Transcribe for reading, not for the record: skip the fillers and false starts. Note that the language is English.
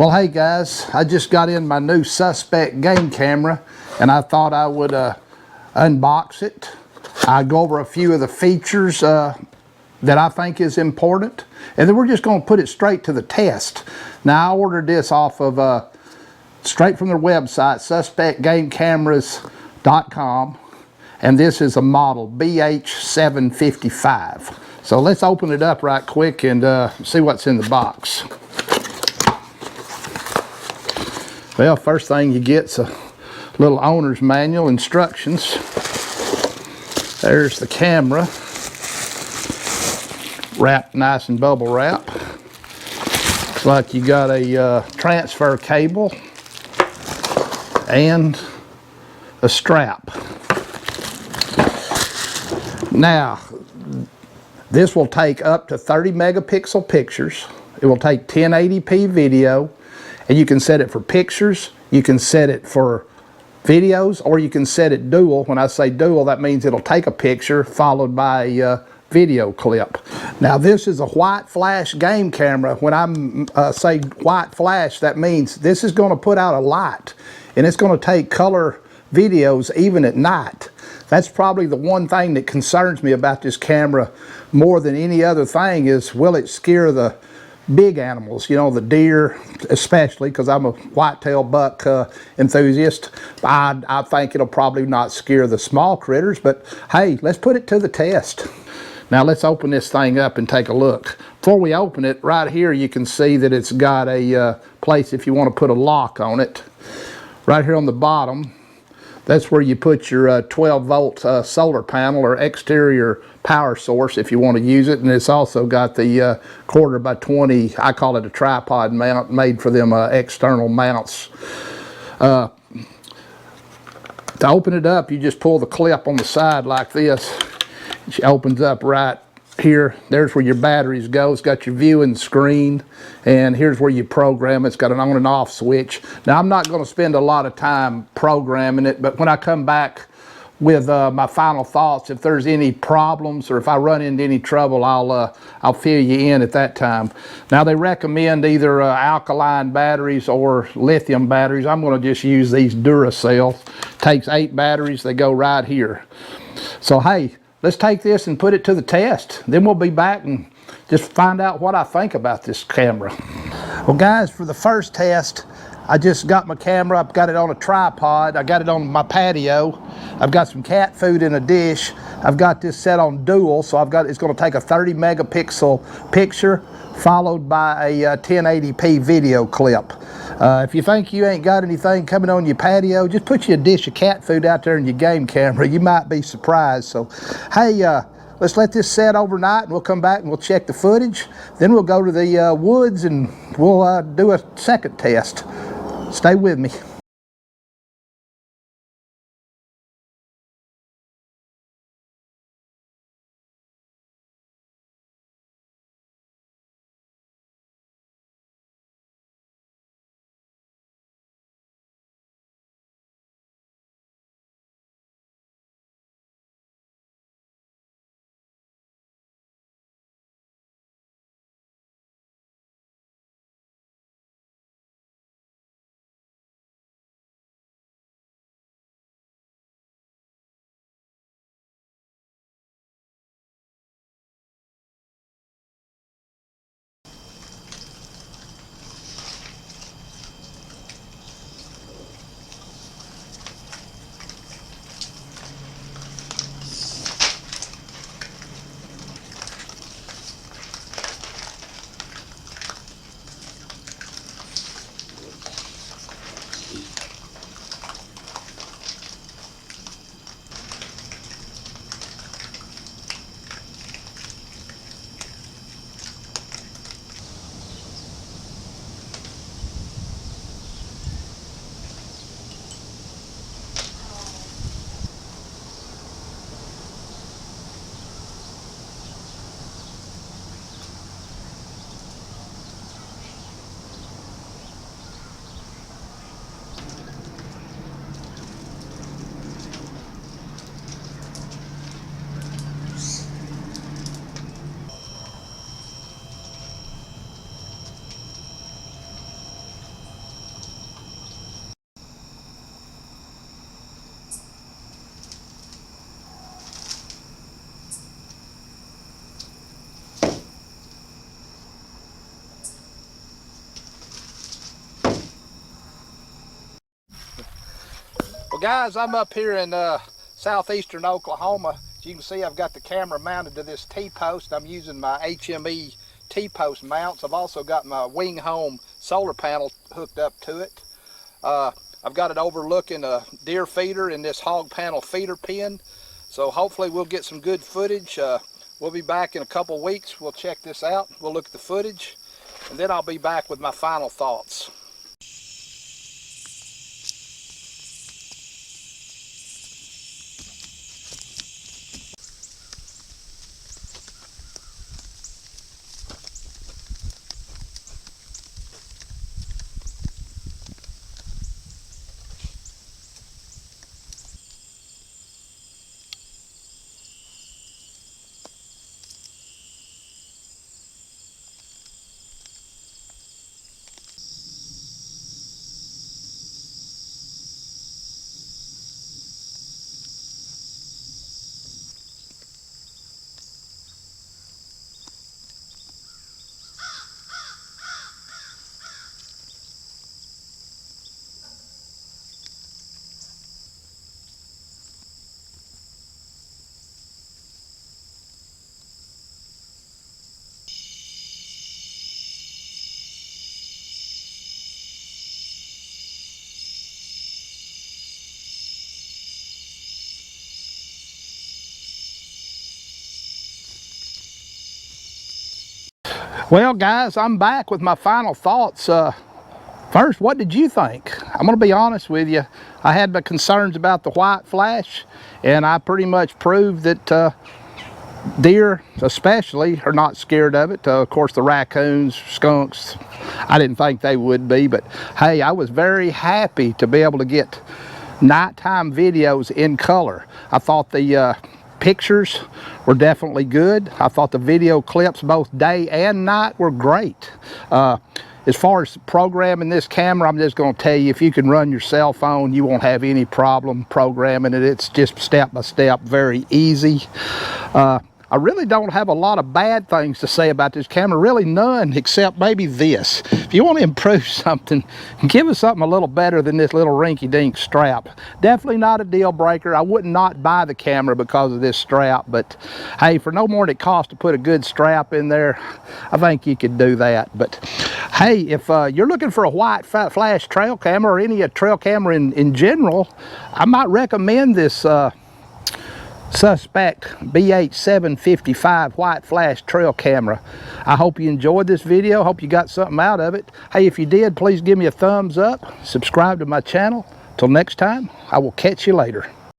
Well, hey guys, I just got in my new Suspect game camera and I thought I would unbox it. I go over a few of the features that I think is important, and then we're just going to put it straight to the test. Now, I ordered this off of straight from their website, suspectgamecameras.com, and this is a model BH755. So let's open it up right quick and see what's in the box. Well, first thing you get's a little owner's manual, instructions. There's the camera, wrapped nice in bubble wrap. Looks like you got a transfer cable and a strap. Now, this will take up to 30 megapixel pictures. It will take 1080p video, and you can set it for pictures, you can set it for videos, or you can set it dual. When I say dual, that means it'll take a picture followed by a video clip. Now, this is a white flash game camera. When I say white flash, that means this is going to put out a light, and it's going to take color videos even at night. That's probably the one thing that concerns me about this camera more than any other thing is, will it scare the big animals, you know, the deer especially, because I'm a whitetail buck enthusiast. I think it'll probably not scare the small critters, but hey, let's put it to the test. Now let's open this thing up and take a look. Before we open it, right here you can see that it's got a place if you want to put a lock on it. Right here on the bottom, that's where you put your 12 volt solar panel or exterior power source if you want to use it. And it's also got the quarter by 20, I call it a tripod mount, made for them external mounts. To open it up, you just pull the clip on the side like this. It opens up right here. There's where your batteries go. It's got your viewing screen, and here's where you program it. It's got an on and off switch. Now, I'm not going to spend a lot of time programming it, but when I come back with my final thoughts, if there's any problems or if I run into any trouble, I'll fill you in at that time. Now, they recommend either alkaline batteries or lithium batteries. I'm going to just use these Duracell. Takes 8 batteries. They go right here. So hey, let's take this and put it to the test. Then we'll be back and just find out what I think about this camera. Well guys, for the first test, I just got my camera, I've got it on a tripod, I got it on my patio, I've got some cat food in a dish, I've got this set on dual, so it's going to take a 30 megapixel picture followed by a 1080p video clip. If you think you ain't got anything coming on your patio, just put you a dish of cat food out there in your game camera. You might be surprised. So, hey, let's let this set overnight, and we'll come back and we'll check the footage. Then we'll go to the woods and we'll do a second test. Stay with me. Well guys, I'm up here in southeastern Oklahoma. As you can see, I've got the camera mounted to this T-post. I'm using my HME T-post mounts. I've also got my Wing Home solar panel hooked up to it. I've got it overlooking a deer feeder in this hog panel feeder pen. So hopefully we'll get some good footage. We'll be back in a couple weeks. We'll check this out. We'll look at the footage, and then I'll be back with my final thoughts. Well guys, I'm back with my final thoughts. First, what did you think? I'm going to be honest with you. I had my concerns about the white flash, and I pretty much proved that deer especially are not scared of it. Of course the raccoons, skunks, I didn't think they would be, but hey, I was very happy to be able to get nighttime videos in color. I thought the pictures were definitely good. I thought the video clips both day and night were great. As far as programming this camera, I'm just going to tell you, if you can run your cell phone, you won't have any problem programming it. It's just step by step, very easy. I really don't have a lot of bad things to say about this camera, really none, except maybe this. If you want to improve something, give us something a little better than this little rinky-dink strap. Definitely not a deal breaker. I would not buy the camera because of this strap, but hey, for no more than it costs to put a good strap in there, I think you could do that. But hey, if you're looking for a white flash trail camera, or any trail camera in general, I might recommend this Suspect BH755 white flash trail camera. I hope you enjoyed this video. Hope you got something out of it. Hey, if you did, please give me a thumbs up. Subscribe to my channel. Till next time, I will catch you later.